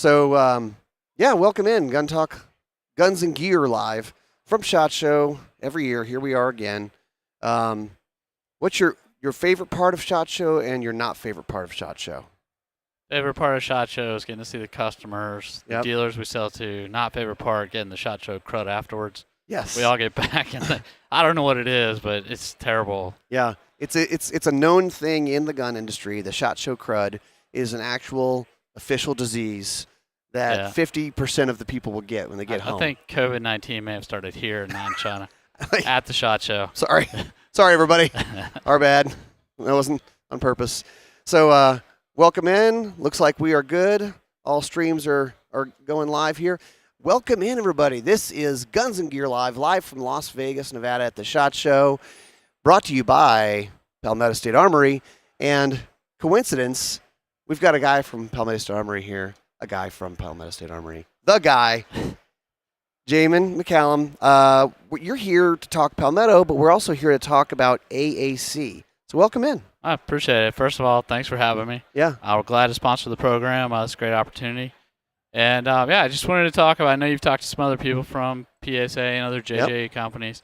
So, welcome in Gun Talk, Guns and Gear live from SHOT Show every year. Here we are again. What's your favorite part of SHOT Show and your not favorite part of SHOT Show? Favorite part of SHOT Show is getting to see the customers, the dealers we sell to. Not favorite part, getting the SHOT Show crud afterwards. Yes. We all get back, and I don't know what it is, but it's terrible. Yeah, it's a known thing in the gun industry. The SHOT Show crud is an actual official disease that 50% of the people will get when they get home. I think COVID-19 may have started here, not in China, at the SHOT Show. Sorry, everybody. Our bad. That wasn't on purpose. So, welcome in. Looks like we are good. All streams are going live here. Welcome in, everybody. This is Guns and Gear live from Las Vegas, Nevada at the SHOT Show, brought to you by Palmetto State Armory. And coincidence, we've got a guy from Palmetto State Armory here, the guy, Jamin, McCallum. You're here to talk Palmetto, but we're also here to talk about AAC. So welcome in. I appreciate it. First of all, thanks for having me. Yeah. We're glad to sponsor the program. It's a great opportunity. And, I just wanted to talk about, I know you've talked to some other people from PSA and other JJ companies.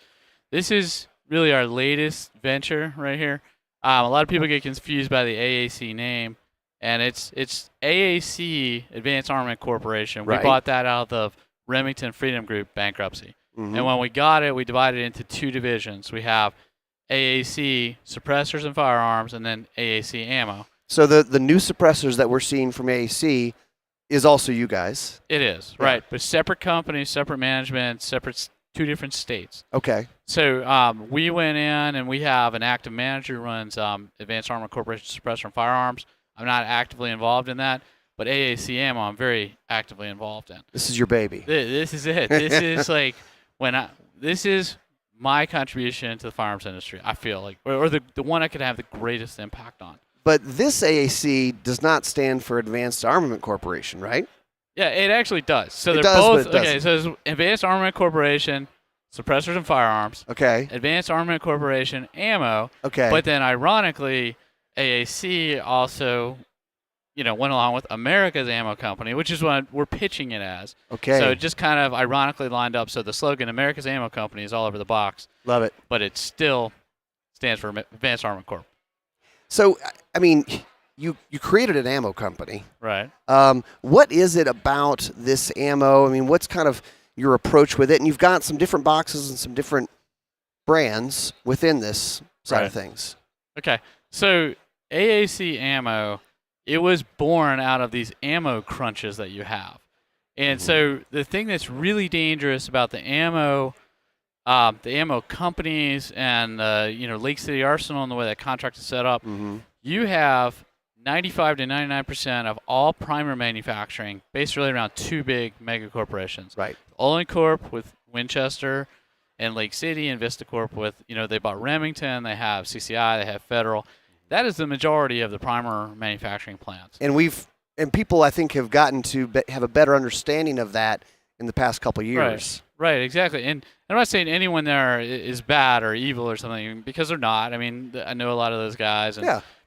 This is really our latest venture right here. A lot of people get confused by the AAC name, and it's AAC, Advanced Armament Corporation. We bought that out of the Remington Freedom Group bankruptcy. Mm-hmm. And when we got it, we divided it into two divisions. We have AAC suppressors and firearms, and then AAC ammo. So the new suppressors that we're seeing from AAC is also you guys. It is, right. But separate companies, separate management, two different states. Okay. So we went in, and we have an active manager who runs Advanced Armament Corporation Suppressor and Firearms. I'm not actively involved in that, but AAC ammo I'm very actively involved in. This is your baby. This is it. This is like this is my contribution to the firearms industry, I feel like, or the one I could have the greatest impact on. But this AAC does not stand for Advanced Armament Corporation, right? Yeah, it actually does. So it they're does, both okay. So it's Advanced Armament Corporation, suppressors and firearms. Okay. Advanced Armament Corporation, ammo. Okay. But then, ironically, AAC also, went along with America's Ammo Company, which is what we're pitching it as. Okay. So it just kind of ironically lined up. So the slogan America's Ammo Company is all over the box. Love it. But it still stands for Advanced Armament Corp. So, I mean, you created an ammo company. Right. What is it about this ammo? I mean, what's kind of your approach with it? And you've got some different boxes and some different brands within this side of things. Okay. So AAC ammo, it was born out of these ammo crunches that you have. And so the thing that's really dangerous about the ammo companies and Lake City Arsenal and the way that contract is set up, you have 95 to 99% of all primer manufacturing based really around two big mega corporations. Right. Olin Corp with Winchester and Lake City, and Vista Corp with, they bought Remington, they have CCI, they have Federal. That is the majority of the primer manufacturing plants. And people, I think, have gotten to have a better understanding of that in the past couple of years. Right, exactly. And I'm not saying anyone there is bad or evil or something, because they're not. I mean, I know a lot of those guys.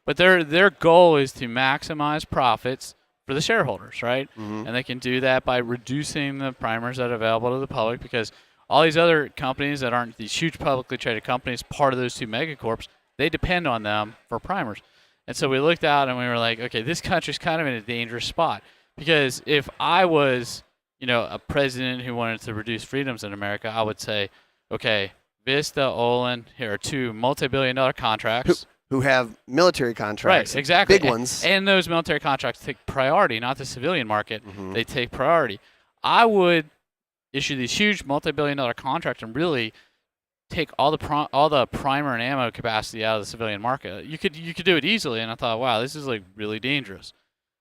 But their goal is to maximize profits for the shareholders, right? Mm-hmm. And they can do that by reducing the primers that are available to the public, because all these other companies that aren't these huge publicly traded companies, part of those two megacorps, they depend on them for primers. And so we looked out and we were like, okay, this country's kind of in a dangerous spot, because if I was a president who wanted to reduce freedoms in America, I would say, okay, Vista, Olin, here are two multi-billion-dollar contracts. Who have military contracts. Right, exactly. Big ones. And those military contracts take priority, not the civilian market. Mm-hmm. They take priority. I would issue these huge multi-billion-dollar contracts and really take all the primer and ammo capacity out of the civilian market. You could do it easily, and I thought, wow, this is like really dangerous.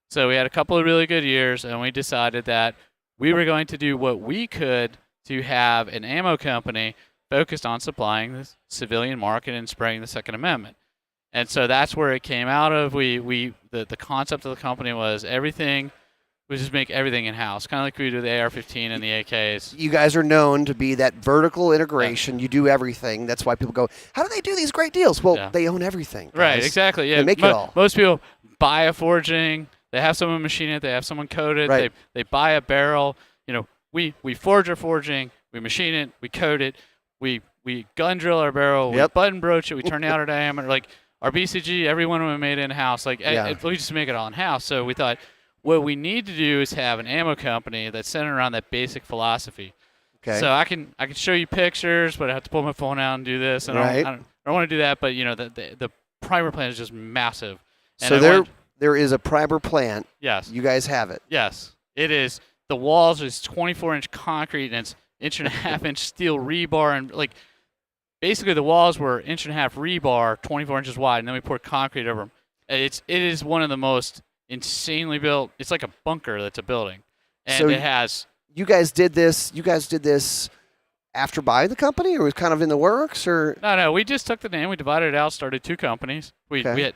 So we had a couple of really good years, and we decided that we were going to do what we could to have an ammo company focused on supplying the civilian market and spreading the Second Amendment. And so that's where it came out of. The concept of the company was we just make everything in-house, kind of like we do the AR-15 and the AKs. You guys are known to be that vertical integration. Yeah. You do everything. That's why people go, how do they do these great deals? Well, they own everything, guys. Right, exactly. Yeah, they make it all. Most people buy a forging, They have someone machine it. They have someone code it. Right. They buy a barrel. We forge our forging. We machine it. We code it. We gun drill our barrel. Yep. We button broach it. We turn the outer diameter. Like our BCG, every one of them made in-house. Like Yeah. we just make it all in-house. So we thought what we need to do is have an ammo company that's centered around that basic philosophy. Okay. So I can show you pictures, but I have to pull my phone out and do this. And Right. I don't want to do that. But the primer plant is just massive. And So there is a primer plant. Yes. You guys have it. Yes. It is. The walls is 24-inch concrete and it's 1.5-inch steel rebar, and like basically the walls were 1.5-inch rebar, 24 inches wide, and then we poured concrete over them. It is one of the most insanely built. It's like a bunker that's a building, and So it has. You guys did this after buying the company, or was it kind of in the works, or? No. We just took the name, we divided it out, started 2 companies. We had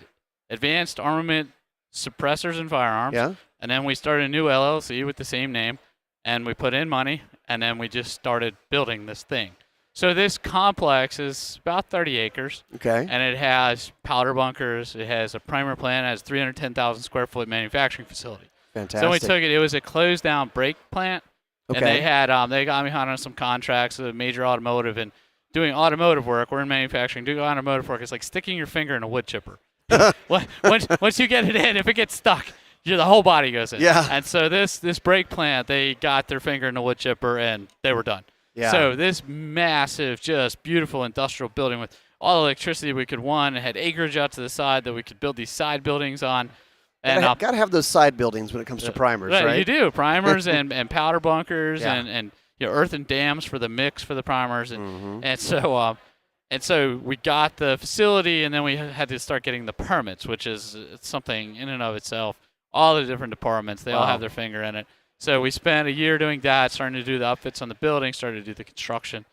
Advanced Armament Suppressors and Firearms, Yeah. and then we started a new LLC with the same name, and we put in money, and then we just started building this thing. So this complex is about 30 acres, Okay. and it has powder bunkers. It has a primer plant. It has 310,000 square foot manufacturing facility. Fantastic. So we took it. It was a closed down brake plant, Okay. and they had they got me on some contracts with a major automotive, and doing automotive work. We're in manufacturing. Doing automotive work is like sticking your finger in a wood chipper. Once you get it in, if it gets stuck, the whole body goes in. Yeah. And so this brake plant, they got their finger in the wood chipper and they were done. Yeah. So this massive, just beautiful industrial building with all the electricity we could want. It had acreage out to the side that we could build these side buildings on. And gotta have those side buildings when it comes to primers, right? You do primers and powder bunkers Yeah. and earthen dams for the mix for the primers Mm-hmm. and so we got the facility, and then we had to start getting the permits, which is something in and of itself. All the different departments, they all have their finger in it. So we spent a year doing that, starting to do the upfits on the building, started to do the construction,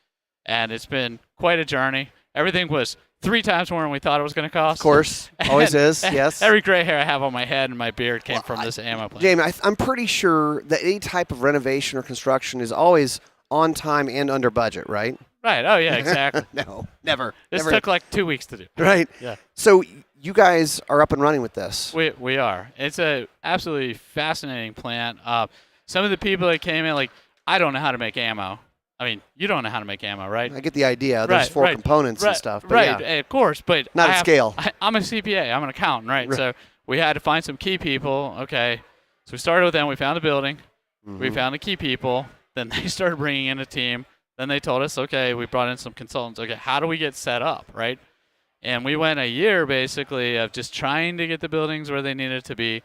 and it's been quite a journey. Everything was 3 times more than we thought it was going to cost. Of course, always is. Yes. Every gray hair I have on my head and my beard came from this ammo plant. Jamin, I'm pretty sure that any type of renovation or construction is always on time and under budget, right? Right. Oh, yeah, exactly. No, never. This never. took like 2 weeks to do. Right. Yeah. So you guys are up and running with this. We are. It's a absolutely fascinating plant. Some of the people that came in, like, I don't know how to make ammo. I mean, you don't know how to make ammo, right? I get the idea. There's 4 components and stuff. But right, yeah. of course, but Not at scale. I'm a CPA. I'm an accountant, right? So we had to find some key people. Okay, so we started with them. We found a building. Mm-hmm. We found the key people. Then they started bringing in a team. Then they told us, okay, we brought in some consultants. Okay, how do we get set up, right? And we went a year basically of just trying to get the buildings where they needed to be,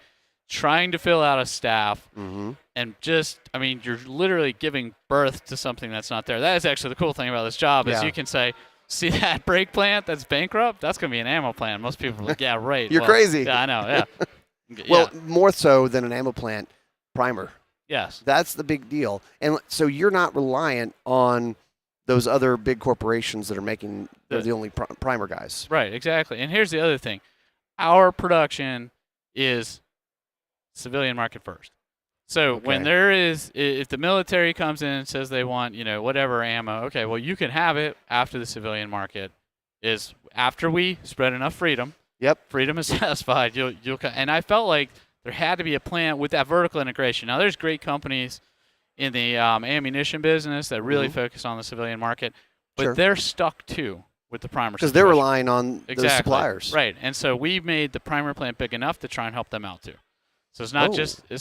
trying to fill out a staff, Mm-hmm. and just, I mean, you're literally giving birth to something that's not there. That is actually the cool thing about this job is you can say, see that brake plant that's bankrupt? That's going to be an ammo plant. Most people are like, yeah, right. You're crazy. Yeah, I know, yeah. Well, more so than an ammo plant, primer. Yes. That's the big deal. And so you're not reliant on those other big corporations that are making, they're the only primer guys. Right, exactly. And here's the other thing. Our production is civilian market first. So when there is, if the military comes in and says they want, whatever ammo, okay, well, you can have it after the civilian market is after we spread enough freedom. Yep. Freedom is satisfied. And I felt like there had to be a plant with that vertical integration. Now, there's great companies in the ammunition business that really focus on the civilian market, but they're stuck too with the primer because they're relying on those suppliers. Right. And so we made the primer plant big enough to try and help them out too. So it's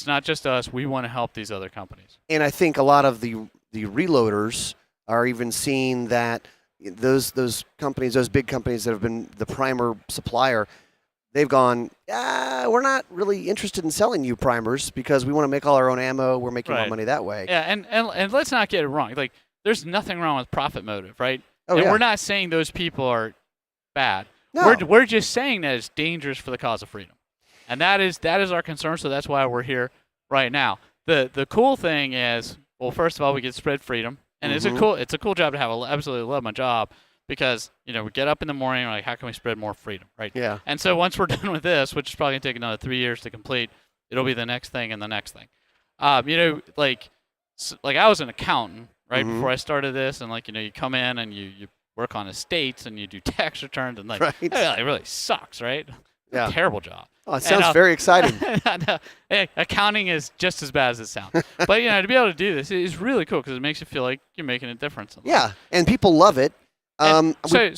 not just us. We want to help these other companies. And I think a lot of the reloaders are even seeing that those companies, those big companies that have been the primer supplier, they've gone, we're not really interested in selling you primers because we want to make all our own ammo. We're making more money that way. Yeah, and let's not get it wrong. Like, there's nothing wrong with profit motive, right? Oh, and we're not saying those people are bad. No. We're just saying that it's dangerous for the cause of freedom. And that is our concern, so that's why we're here right now. The cool thing is, well, first of all, we get spread freedom. And it's a cool job to have. I absolutely love my job because, we get up in the morning and we're like, how can we spread more freedom, right? Yeah. And so once we're done with this, which is probably going to take another 3 years to complete, it'll be the next thing and the next thing. Like I was an accountant, right, before I started this, and you come in and you work on estates and you do tax returns and it really sucks, right? Yeah. Terrible job. Oh, it sounds very exciting. Hey, accounting is just as bad as it sounds. But, to be able to do this is really cool because it makes you feel like you're making a difference. Yeah, and people love it. So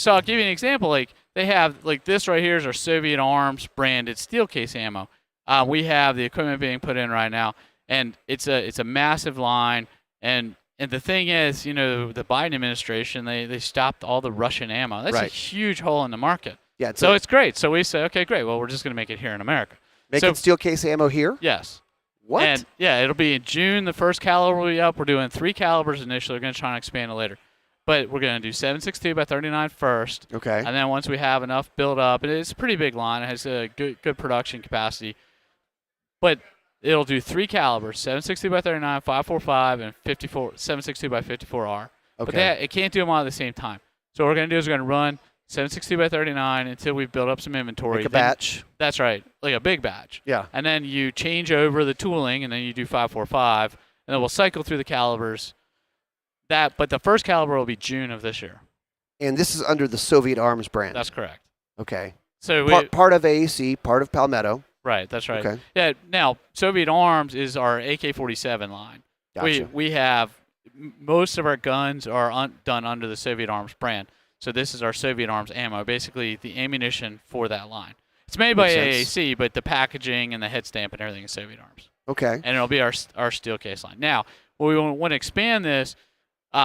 I'll give you an example. Like they have this right here is our Soviet Arms branded steel case ammo. We have the equipment being put in right now, and it's a massive line. And the thing is, the Biden administration they stopped all the Russian ammo. That's a huge hole in the market. Yeah, so it's great. So we say, okay, great. Well, we're just going to make it here in America. Making steel case ammo here? Yes. What? And it'll be in June. The first caliber will be up. We're doing 3 calibers initially. We're going to try and expand it later. But we're going to do 7.62 by 39 first. Okay. And then once we have enough built up, and it's a pretty big line. It has a good production capacity. But it'll do 3 calibers, 7.62 by 39, 5.45, and 7.62 by 54R. Okay. But it can't do them all at the same time. So what we're going to do is we're going to run 7.62 by 39 until we've built up some inventory. Like a batch? That's right, like a big batch. Yeah. And then you change over the tooling, and then you do 5.45, and then we'll cycle through the calibers. But the first caliber will be June of this year. And this is under the Soviet Arms brand? That's correct. Okay. So part of AAC, part of Palmetto. Right, that's right. Okay. Yeah, now, Soviet Arms is our AK-47 line. Gotcha. We have most of our guns are done under the Soviet Arms brand. So this is our Soviet Arms ammo, basically the ammunition for that line. It's made by AAC, but the packaging and the head stamp and everything is Soviet Arms. Okay. And it'll be our steel case line. Now, when we want to expand this,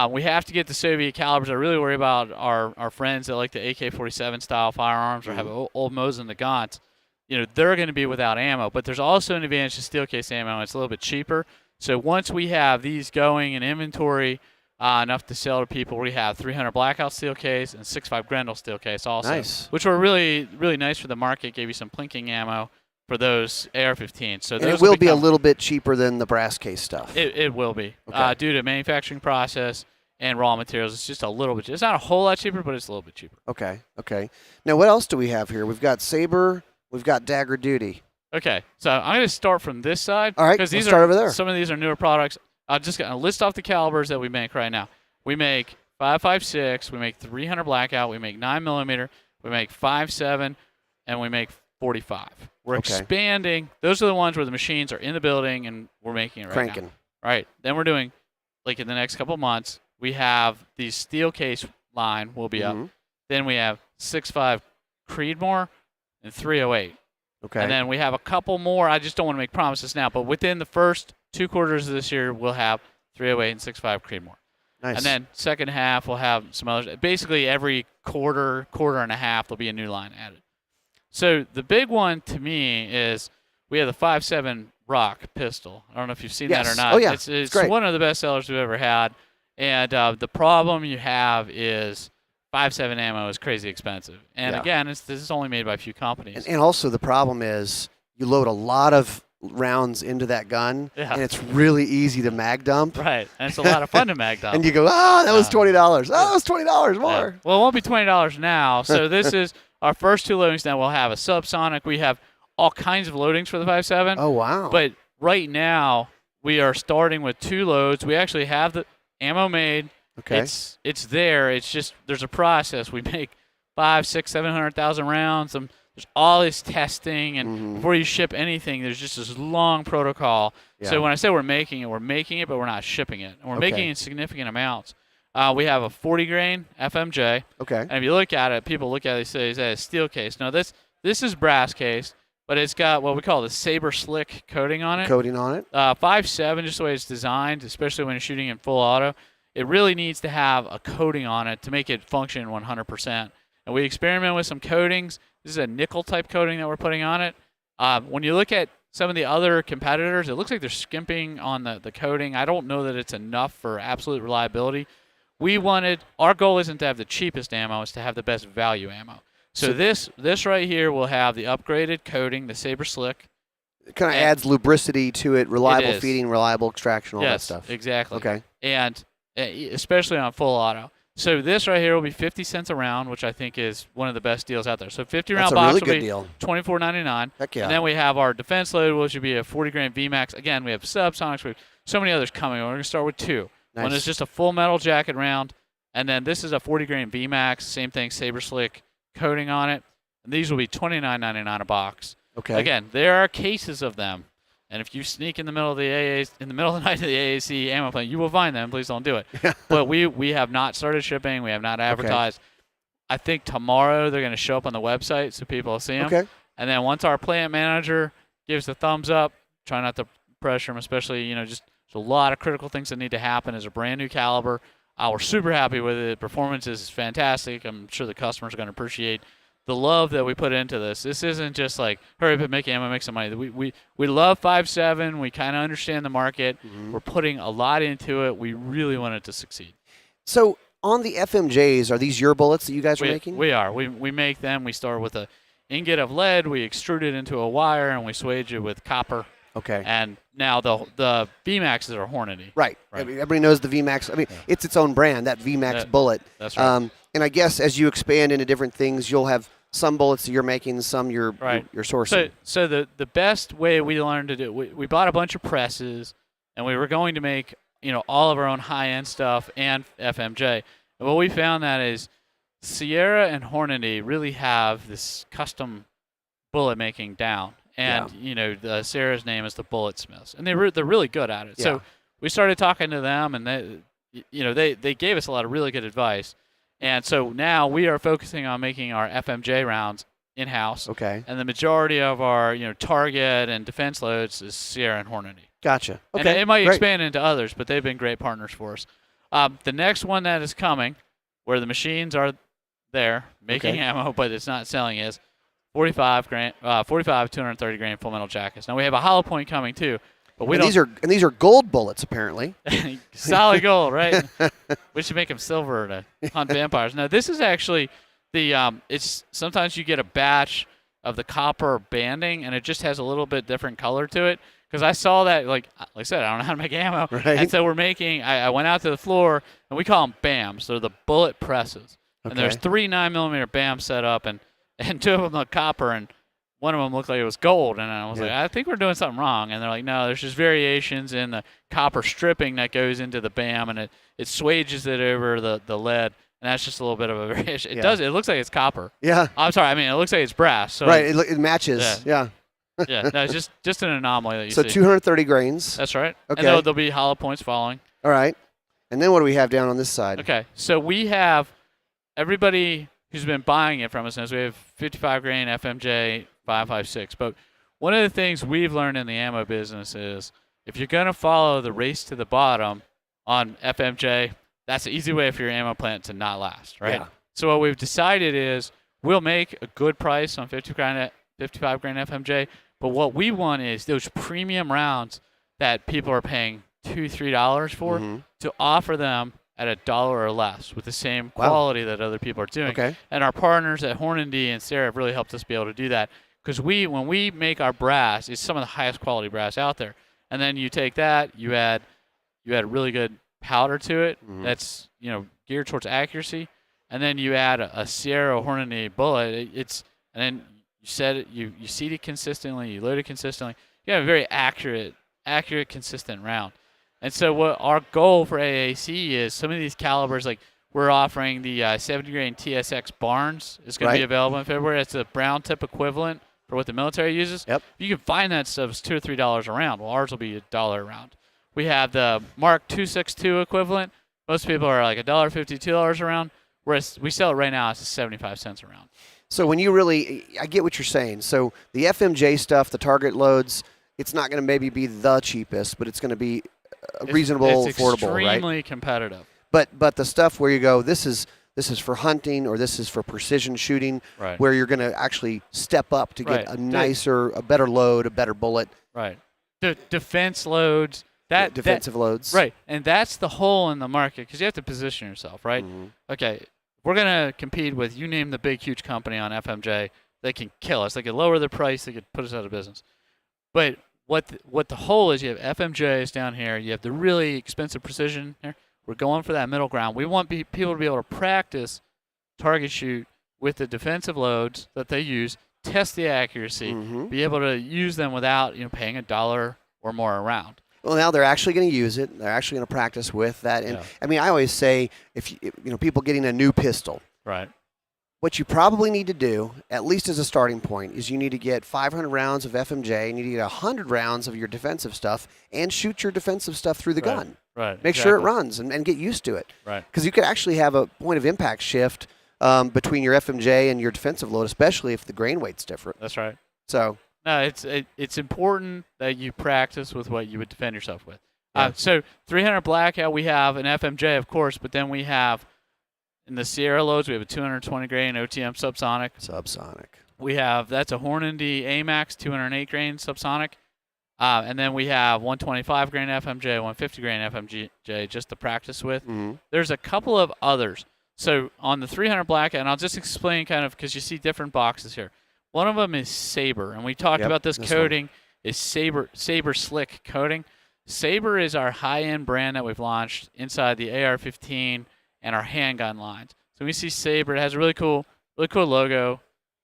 we have to get the Soviet calibers. I really worry about our friends that like the AK-47 style firearms or have old Mosin the Gaunt. They're going to be without ammo. But there's also an advantage to steel case ammo. It's a little bit cheaper. So once we have these going in inventory, enough to sell to people, we have 300 Blackout steel case and 6.5 Grendel steel case also. Nice. Which were really, really nice for the market. Gave you some plinking ammo for those AR-15s. So and it will be a little bit cheaper than the brass case stuff. It will be. Okay. Due to manufacturing process and raw materials, it's just a little bit. It's not a whole lot cheaper, but it's a little bit cheaper. Okay. Now, what else do we have here? We've got Saber. We've got Dagger Duty. Okay. So I'm going to start from this side. All right. Because start over there. Some of these are newer products. I'm just going to list off the calibers that we make right now. We make 5.56, we make 300 Blackout, we make 9mm, we make 5.7, and we make 45. We're expanding. Those are the ones where the machines are in the building and we're making it right now. Right. Then we're doing, in the next couple of months, we have the steel case line will be up. Then we have 6.5 Creedmoor and 308. Okay. And then we have a couple more. I just don't want to make promises now, but within the first 2 quarters of this year, we'll have 308 and 6.5 Creedmoor. Nice. And then second half, we'll have some others. Basically, every quarter and a half, there'll be a new line added. So the big one to me is we have the 5.7 Rock pistol. I don't know if you've seen that or not. Oh, yeah. It's great. one of the best sellers we've ever had. And the problem you have is 5.7 ammo is crazy expensive. And again, this is only made by a few companies. And also the problem is you load a lot of rounds into that gun, and it's really easy to mag dump. Right, and it's a lot of fun to mag dump. And you go, that was $20. That was $20 more. Yeah. Well, it won't be $20 now. So this is our first 2 loadings. Now we'll have a Subsonic. We have all kinds of loadings for the 5.7. Oh, wow. But right now we are starting with 2 loads. We actually have the ammo made. Okay. It's there. It's just there's a process. We make 500,000, 600,000, 700,000 rounds. There's all this testing, and before you ship anything, there's just this long protocol. Yeah. So when I say we're making it, but we're not shipping it. And we're making it in significant amounts. We have a 40 grain FMJ. Okay. And if you look at it, people look at it, they say, is that a steel case? No, this is brass case, but it's got what we call the Saber slick coating on it. 5.7, just the way it's designed, especially when you're shooting in full auto, it really needs to have a coating on it to make it function 100%. And we experiment with some coatings. This is a nickel-type coating that we're putting on it. When you look at some of the other competitors, it looks like they're skimping on the coating. I don't know that it's enough for absolute reliability. Our goal isn't to have the cheapest ammo, it's to have the best value ammo. So this right here will have the upgraded coating, the Saber Slick. It kind of adds lubricity to it, reliable feeding, reliable extraction, all that stuff. Yes, exactly. Okay. And especially on full auto. So this right here will be 50 cents a round, which I think is one of the best deals out there. So 50-round box will be $24.99. Heck yeah. And then we have our defense load, which would be a 40-grain VMAX. Again, we have Subsonics. We have so many others coming. We're going to start with 2. Nice. One is just a full metal jacket round, and then this is a 40-grain VMAX. Same thing, Saber Slick coating on it. and these will be $29.99 a box. Okay. Again, there are cases of them, and if you sneak in the middle of the night to the AAC ammo plant, you will find them. Please don't do it. But we have not started shipping. We have not advertised. I think tomorrow they're going to show up on the website so people will see them. Okay. And then once our plant manager gives the thumbs up, try not to pressure them, especially, just there's a lot of critical things that need to happen as a brand new caliber. We're super happy with it. Performance is fantastic. I'm sure the customers are going to appreciate the love that we put into this. This isn't just like, hurry up and make ammo, make some money. We love 5.7. We kind of understand the market. We're putting a lot into it. We really want it to succeed. So on the FMJs, are these your bullets that you guys are making? We are. We make them. We start with a ingot of lead. We extrude it into a wire, and we swage it with copper. Okay. And now the VMAXs are Hornady. Right. I mean, everybody knows the VMAX. I mean, it's its own brand, that VMAX bullet. That's right. And I guess as you expand into different things, you'll have some bullets that you're making, some you're sourcing. So the best way we learned to do it, we bought a bunch of presses, and we were going to make all of our own high-end stuff and FMJ. And what we found that is Sierra and Hornady really have this custom bullet making down. And the Sierra's name is the Bullet Smiths, and they're really good at it. Yeah. So we started talking to them, and they gave us a lot of really good advice. And so now we are focusing on making our FMJ rounds in-house. Okay. And the majority of our target and defense loads is Sierra and Hornady. Gotcha. Okay. And it might expand into others, but they've been great partners for us. The next one that is coming, where the machines are there making ammo, but it's not selling, is 45 230 grain full metal jackets. Now we have a hollow point coming too, but these are gold bullets apparently. Solid gold, right? We should make them silver to hunt vampires. Now this is actually it's sometimes you get a batch of the copper banding and it just has a little bit different color to it. Because I saw that, like I said, I don't know how to make ammo. Right. And so we're making, I went out to the floor, and we call them BAMs. They're the bullet presses. Okay. And there's 3 9mm BAMs set up, and 2 of them are copper, and one of them looked like it was gold. And I was like, I think we're doing something wrong. And they're like, no, there's just variations in the copper stripping that goes into the BAM, and it swages it over the lead. And that's just a little bit of a variation. It looks like it's copper. Yeah. I'm sorry, I mean, it looks like it's brass. So right, it matches. Yeah. Yeah, no, it's just an anomaly that you see. So 230 grains. That's right. Okay. And there'll be hollow points following. All right. And then what do we have down on this side? Okay, so we have everybody who's been buying it from us knows we have 55 grain FMJ 5.56. But one of the things we've learned in the ammo business is if you're going to follow the race to the bottom on FMJ, that's an easy way for your ammo plant to not last, right? Yeah. So what we've decided is we'll make a good price on 55 grain FMJ. But what we want is those premium rounds that people are paying $2-3 for to offer them at $1 or less with the same quality that other people are doing. Okay. And our partners at Hornady and Saber have really helped us be able to do that because when we make our brass, it's some of the highest quality brass out there. And then you take that, you add really good powder to it that's geared towards accuracy, and then you add a Sierra Hornady bullet. And then you set it, you seat it consistently, you load it consistently. You have a very accurate, consistent round. And so what our goal for AAC is some of these calibers, like we're offering the 70 grain TSX Barnes is going to be available in February. It's a brown tip equivalent for what the military uses. Yep. You can find that stuff as $2 or $3 a round. Well, ours will be $1 a round. We have the Mark 262 equivalent. Most people are like $1.50, $2 a round. Whereas we sell it right now, it's 75 cents a round. So when I get what you're saying. So the FMJ stuff, the target loads, it's not going to maybe be the cheapest, but it's going to be reasonable, it's affordable, right? extremely competitive. But the stuff where you go, this is for hunting or this is for precision shooting, right, where you're going to actually step up to get a better load, a better bullet. Right. The defense loads. Defensive loads. Right. And that's the hole in the market because you have to position yourself, right? Okay. We're going to compete with, you name the big, huge company on FMJ. They can kill us. They could lower the price. They could put us out of business. But what the hole is, you have FMJs down here. You have the really expensive precision here. We're going for that middle ground. We want people to be able to practice target shoot with the defensive loads that they use, test the accuracy, be able to use them without paying $1 or more a round. Well, now they're actually going to use it. They're actually going to practice with that. And I mean, I always say, if people getting a new pistol, right? what you probably need to do, at least as a starting point, is you need to get 500 rounds of FMJ. You need to get 100 rounds of your defensive stuff and shoot your defensive stuff through the gun. Right. Make sure it runs and get used to it. Right. Because you could actually have a point of impact shift between your FMJ and your defensive load, especially if the grain weight's different. That's right. So no, it's important that you practice with what you would defend yourself with. Yeah. So 300 Blackout, we have an FMJ, of course, but then we have in the Sierra loads, we have a 220 grain OTM Subsonic. That's a Hornady AMAX 208 grain Subsonic. And then we have 125 grain FMJ, 150 grain FMJ, just to practice with. Mm-hmm. There's a couple of others. So on the 300 Blackout, and I'll just explain kind of because you see different boxes here. One of them is Saber, and we talked about this coating is Saber Slick coating. Saber is our high-end brand that we've launched inside the AR-15 and our handgun lines. So we see Saber. It has a really cool logo.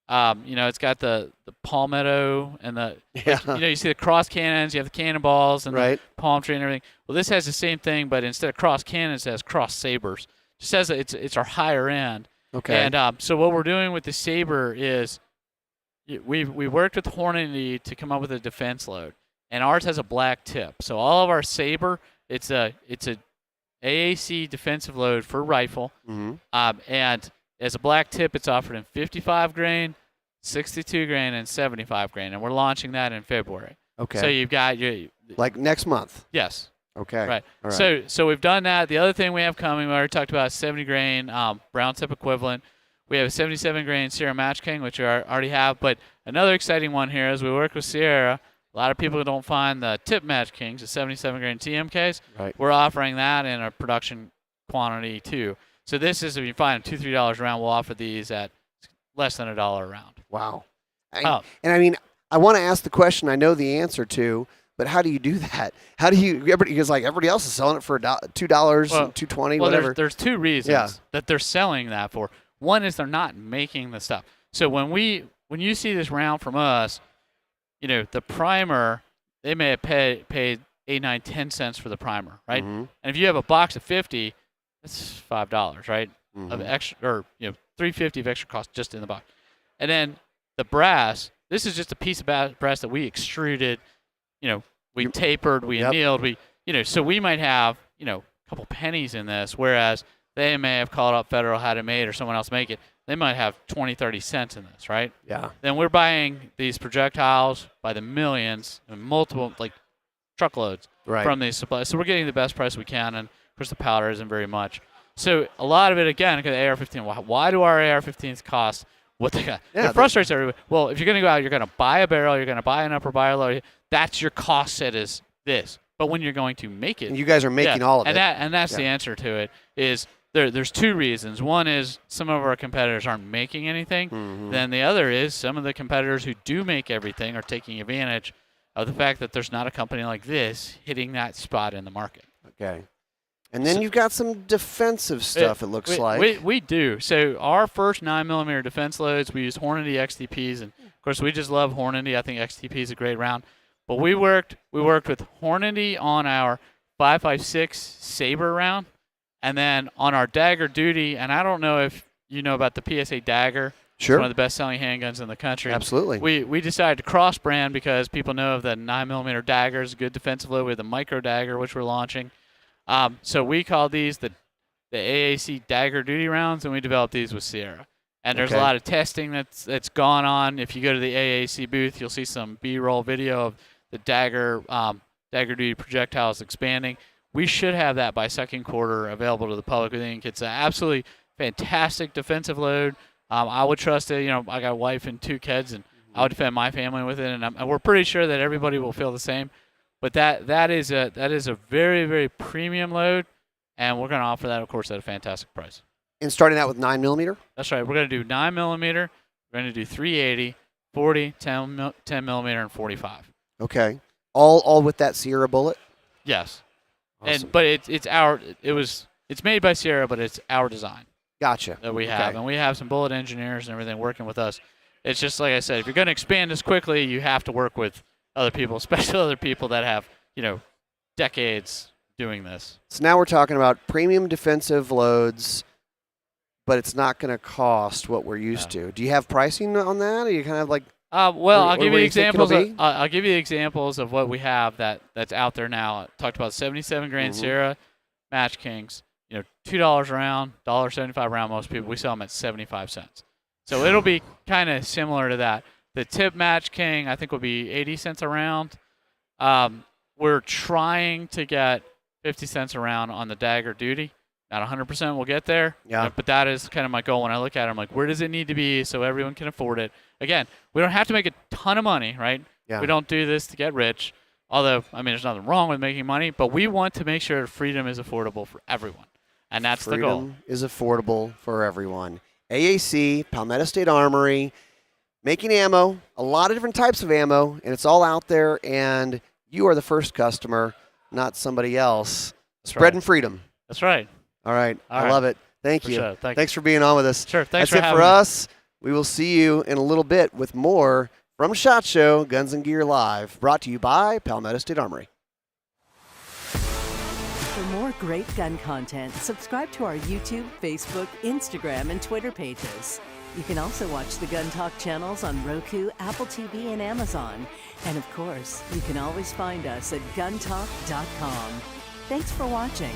It's got the palmetto and you see the cross cannons. You have the cannonballs and the palm tree and everything. Well, this has the same thing, but instead of cross cannons, it has cross sabers. Just says it's our higher end. Okay. And so what we're doing with the Saber is we worked with Hornady to come up with a defense load, and ours has a black tip. So all of our Saber, it's a AAC defensive load for rifle, and as a black tip, it's offered in 55 grain, 62 grain, and 75 grain, and we're launching that in February. Okay. So you've got your next month. Yes. Okay. Right. All right. So we've done that. The other thing we have coming, we already talked about 70 grain brown tip equivalent. We have a 77 grain Sierra Match King, which we already have. But another exciting one here is we work with Sierra. A lot of people don't find the tip Match Kings, the 77 grain TMKs. Right. We're offering that in a production quantity too. So this is, if you find them $2-3 a round, we'll offer these at less than $1 a round. Wow. And I mean, I want to ask the question I know the answer to, but how do you do that? How do you? Because everybody else is selling it for $2, $2.20, whatever. There's two reasons that they're selling that for. One is they're not making the stuff. So when you see this round from us, the primer, they may have paid 8, 9, 10 cents for the primer, right? Mm-hmm. And if you have a box of 50, that's $5, right? Mm-hmm. Of extra, or $3.50 of extra cost just in the box. And then the brass, this is just a piece of brass that we extruded, we tapered, we annealed, so we might have, a couple pennies in this, whereas they may have called up Federal, had it made, or someone else make it. They might have 20, 30 cents in this, right? Yeah. Then we're buying these projectiles by the millions and multiple, truckloads from these suppliers. So we're getting the best price we can, and of course the powder isn't very much. So a lot of it, again, because the AR-15, why do our AR-15s cost what they got? It frustrates everybody. Well, if you're going to go out, you're going to buy a barrel, you're going to buy an upper barrel, that's your cost set is this. But when you're going to make it. And you guys are making all of it. And that's the answer to it is there's two reasons. One is some of our competitors aren't making anything. Mm-hmm. Then the other is some of the competitors who do make everything are taking advantage of the fact that there's not a company like this hitting that spot in the market. Okay. And then you've got some defensive stuff, it looks like. We do. So our first 9mm defense loads, we use Hornady XTPs. And, of course, we just love Hornady. I think XTP is a great round. But we worked with Hornady on our 5.56 Saber round. And then on our Dagger Duty, and I don't know if you know about the PSA Dagger. Sure. It's one of the best-selling handguns in the country. Absolutely. We decided to cross-brand because people know of the 9mm Dagger is a good defensive load. We have the Micro Dagger, which we're launching. So we call these the AAC Dagger Duty rounds, and we developed these with Sierra. And there's a lot of testing that's gone on. If you go to the AAC booth, you'll see some B-roll video of the Dagger Duty projectiles expanding. We should have that by second quarter available to the public. We think it's an absolutely fantastic defensive load. I would trust it. I got a wife and 2 kids, and I would defend my family with it. And we're pretty sure that everybody will feel the same. But that is a very, very premium load, and we're going to offer that, of course, at a fantastic price. And starting out with 9mm? That's right. We're going to do 9mm. We're going to do 380, 40, 10mm, and 45. Okay. All with that Sierra bullet? Yes. Awesome. But it's made by Sierra, but it's our design. Gotcha. That we have, and we have some bullet engineers and everything working with us. It's just like I said, if you're going to expand this quickly, you have to work with other people, especially other people that have, decades doing this. So now we're talking about premium defensive loads, but it's not going to cost what we're used to. Do you have pricing on that? Are you kind of like? Well, I'll give you where you think it'll examples. be? I'll give you examples of what we have that's out there now. I talked about 77 grain Sierra Match Kings. $2 a round, $1.75 a round. Most people we sell them at 75 cents. So it'll be kind of similar to that. The tip Match King I think will be 80 cents a round. We're trying to get 50 cents a round on the Dagger Duty. Not 100% we'll get there. Yeah. But that is kind of my goal when I look at it. I'm like, where does it need to be so everyone can afford it? Again, we don't have to make a ton of money, right? Yeah. We don't do this to get rich. Although, I mean, there's nothing wrong with making money, but we want to make sure freedom is affordable for everyone. And that's the goal. Freedom is affordable for everyone. AAC, Palmetto State Armory, making ammo, a lot of different types of ammo, and it's all out there, and you are the first customer, not somebody else. That's Spreading right. freedom. That's right. All right. All I right. love it. Thank For you. sure. Thanks for being on with us. Sure. Thanks That's for it having for me. us. We will see you in a little bit with more from SHOT Show Guns and Gear Live, brought to you by Palmetto State Armory. For more great gun content, subscribe to our YouTube, Facebook, Instagram, and Twitter pages. You can also watch the Gun Talk channels on Roku, Apple TV, and Amazon. And of course, you can always find us at guntalk.com. Thanks for watching.